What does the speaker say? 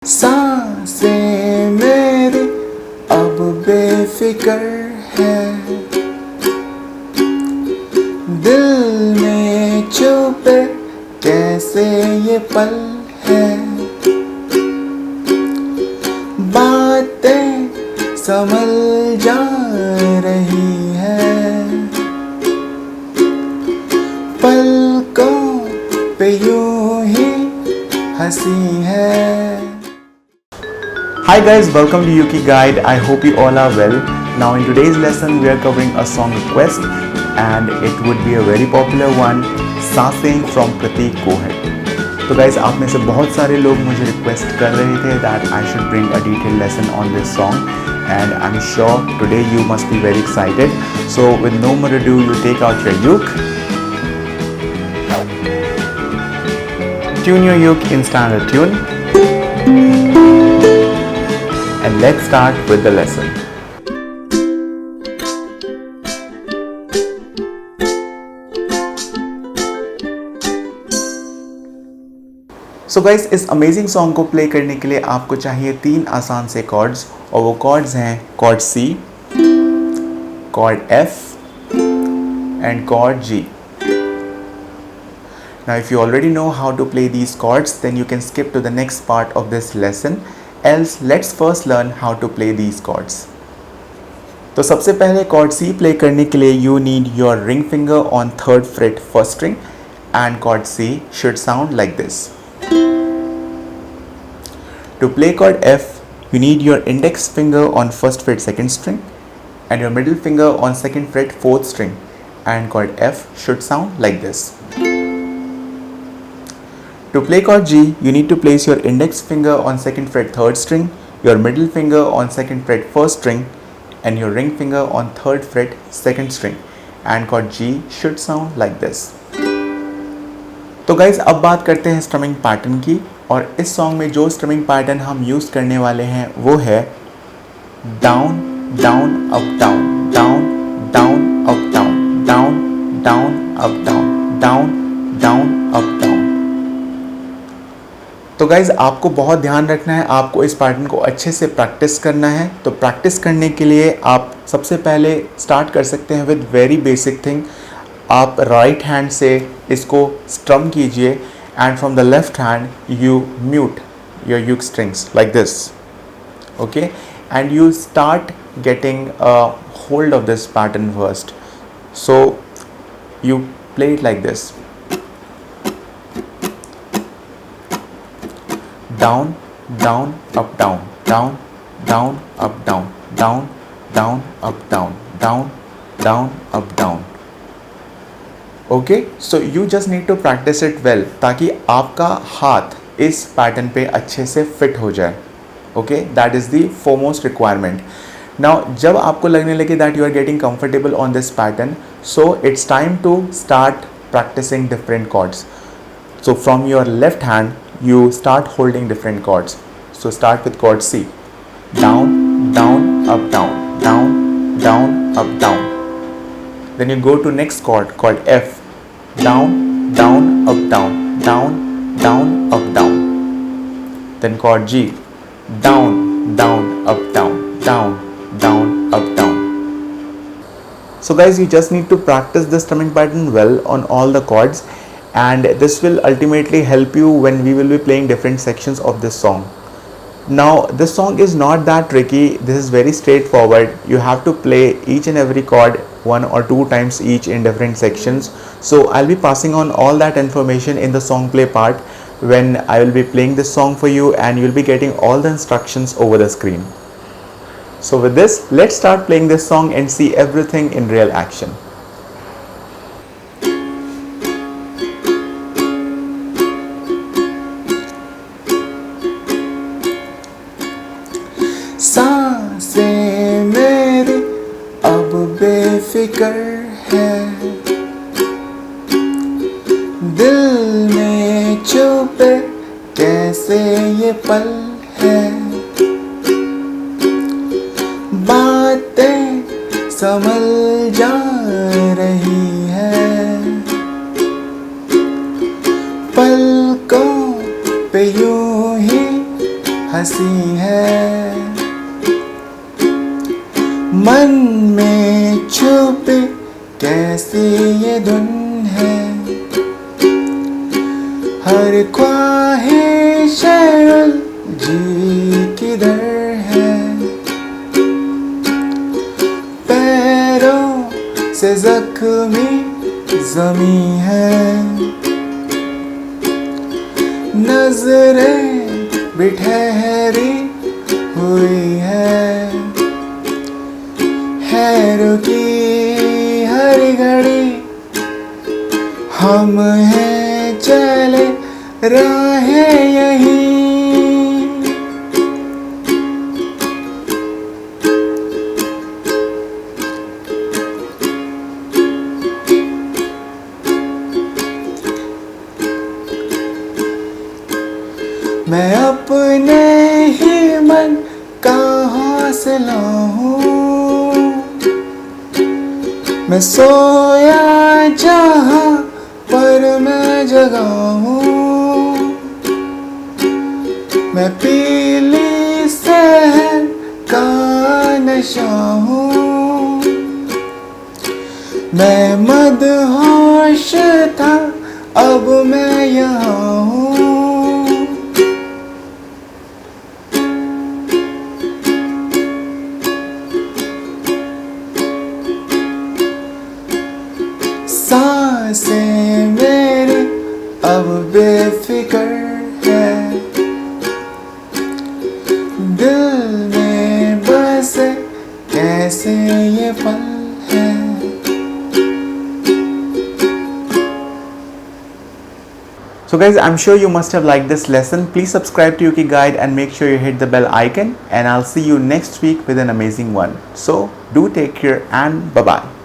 सांसें मेरी अब बेफिक्र है, दिल में छुपे कैसे ये पल है, बातें संभल जा रही है, पलकों पे यूं ही हंसी है। Hi guys, welcome to Yuki Guide. I hope you all are well. Now in today's lesson we are covering a song request and it would be a very popular one, सांसें from Pratik Kohat. तो guys आप में से बहुत सारे लोग मुझे request कर रहे थे that I should bring a detailed lesson on this song and I'm sure today you must be very excited. So with no more ado, you take out your uke, tune your uke in standard tune, and let's start with the lesson. So guys, इस amazing song को play करने के लिए आपको चाहिए 3 आसान से chords और वो कॉर्ड्स हैं chord C, chord F and chord G. Now if you already know how to play these chords, then you can skip to the next part of this lesson. Else let's first learn how to play these chords. तो सबसे पहले chord C play करने के लिए you need your ring finger on 3rd fret 1st string and chord C should sound like this. To play chord F, you need your index finger on 1st fret 2nd string and your middle finger on 2nd fret 4th string and chord F should sound like this. To play chord G, you need to place your index finger on 2nd fret 3rd string, your middle finger on 2nd fret 1st string and your ring finger on 3rd fret 2nd string and chord G should sound like this. तो guys अब बात करते हैं strumming pattern की और इस song में जो स्ट्रमिंग पैटर्न हम यूज़ करने वाले हैं वो है down down up down, down down up down, down down up down, down down up down. तो गाइज़ आपको बहुत ध्यान रखना है, आपको इस पैटर्न को अच्छे से प्रैक्टिस करना है. तो प्रैक्टिस करने के लिए आप सबसे पहले स्टार्ट कर सकते हैं विद वेरी बेसिक थिंग. आप राइट हैंड से इसको स्ट्रम कीजिए and from the left hand you mute your uke strings like this, okay, and you start getting hold of this pattern first. So you play it like this. Down, down, up, down, down, down, up, down, down, down, up, down, down, down, up, down. Okay, so you just need to practice it well ताकि आपका हाथ इस pattern पे अच्छे से fit हो जाए. Okay, that is the foremost requirement. Now जब आपको लगने लगे that you are getting comfortable on this pattern, so it's time to start practicing different chords. So from your left hand you start holding different chords. So start with chord C. Down, down, up, down, down, down, up, down. Then you go to next chord, chord F. Down, down, up, down, down, down, up, down. Then chord G. Down, down, up, down, down, down, up, down. So guys, you just need to practice this strumming pattern well on all the chords. And this will ultimately help you when we will be playing different sections of this song. Now this song is not that tricky, this is very straightforward. You have to play each and every chord 1 or 2 times each in different sections. So I'll be passing on all that information in the song play part when I will be playing this song for you and you'll be getting all the instructions over the screen. So with this, let's start playing this song and see everything in real action. सांसें मेरी अब बेफिक्र है, दिल में छुपे कैसे ये पल है, बातें संभल जा रही है, पलकों पे यूं ही हंसी है, मन में छुपे कैसी ये धुन है, हर ख्वाहिश जी किधर है, पैरों से जख्मी जमी है, नजरें भी ठहरी हुई है रुकी हर घड़ी, हम हैं चले राहें यही, मैं अपने ही मन का हौसला हूँ, मैं सोया जहाँ पर मैं जगा हूँ, मैं पीली सहर का नशा हूँ, मैं मदहोश था अब मैं यहाँ हूँ, सांसें मेरी अब बेफिक्र है, दिल में बसे कैसे ये पल है। So guys, I'm sure you must have liked this lesson. Please subscribe to Yuki Guide and make sure you hit the bell icon, and I'll see you next week with an amazing one. So do take care and bye bye.